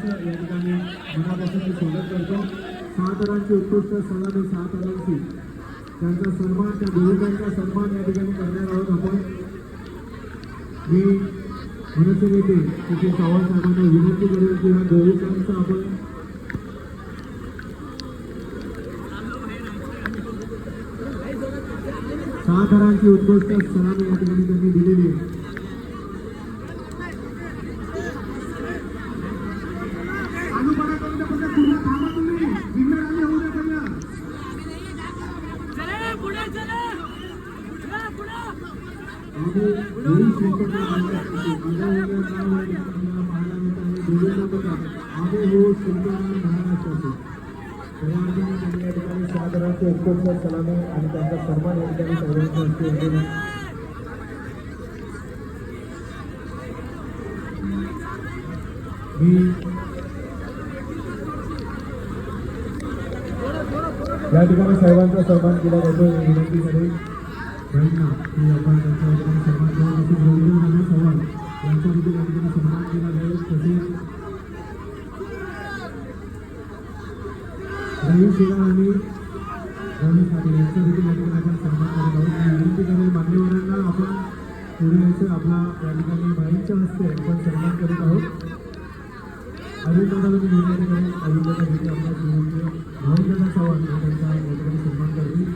सर्वांचं या ठिकाणी मनापासून मी स्वागत करतो। 6 तरांची उत्कृष्ट सलामी 6 तरांची त्यांचा सन्मान, त्या गुरुकांचा सन्मान या ठिकाणी करणार आहोत आपण। मी मनसे नेते सचिन चव्हाण साहेबांना विनंती करेन की ह्या गुरुकांचा आपण 6 तरांची उत्कृष्ट सलामी या ठिकाणी त्यांनी दिलेली आहे। सलामी आणि त्यांचा सन्मान या ठिकाणी सर्वांच्या हस्ते होईल। मी या ठिकाणी साहेबांचा सन्मान केला जातो। विनंती करेन बहिणा की आपण त्यांचा या ठिकाणी सन्मान करून तसेच रवींद्र नाना चव्हाण यांचा देखील या ठिकाणी सन्मान केला जाईल। तसेच रवी शेलार आणि रमेश पाटील यांचा देखील या ठिकाणी आपण सन्मान करत आहोत। मी विनंती करेन मान्यवरांना आपण पुढे यायचं आपला या ठिकाणी बाईंच्या हस्ते आपण सन्मान करीत आहोत। अजितदादाला मी विनंती करेन अजितदादा देखील आपल्या श्रीमंत भाऊदादा चव्हाण यांचा या ठिकाणी सन्मान करतील।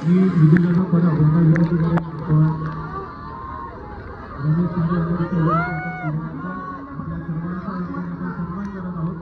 मी विजयदादा परब यांना विनंती करेन आपण रमेश शिंदे यांना देखील आपल्या सर्वांचा आपण सन्मान करत आहोत।